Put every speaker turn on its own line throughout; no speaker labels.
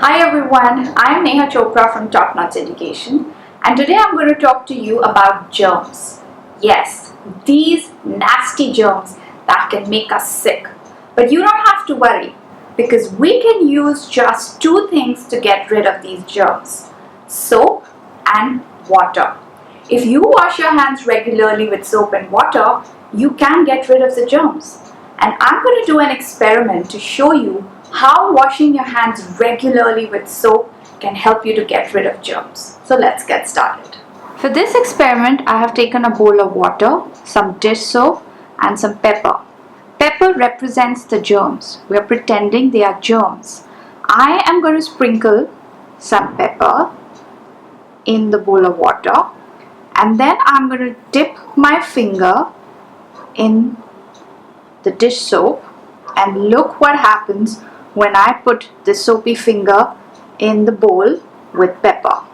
Hi everyone, I am Neha Chopra from Top Notch Education, and today I'm going to talk to you about germs. Yes, these nasty germs that can make us sick. But you don't have to worry because we can use just two things to get rid of these germs: soap and water. If you wash your hands regularly with soap and water, you can get rid of the germs. And I'm going to do an experiment to show you how washing your hands regularly with soap can help you to get rid of germs. So let's get started. For this experiment, I have taken a bowl of water, some dish soap, and some pepper. Pepper represents the germs. We are pretending they are germs. I am going to sprinkle some pepper in the bowl of water, and then I'm going to dip my finger in the dish soap, and look what happens when I put the soapy finger in the bowl with pepper.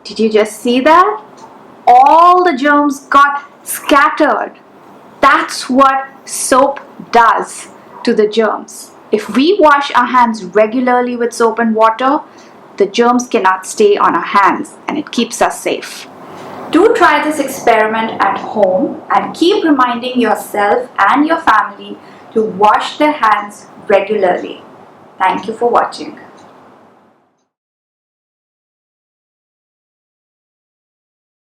Did you just see that? All the germs got scattered. That's what soap does to the germs. If we wash our hands regularly with soap and water, the germs cannot stay on our hands and it keeps us safe. Do try this experiment at home and keep reminding yourself and your family to wash their hands regularly. Thank you for watching.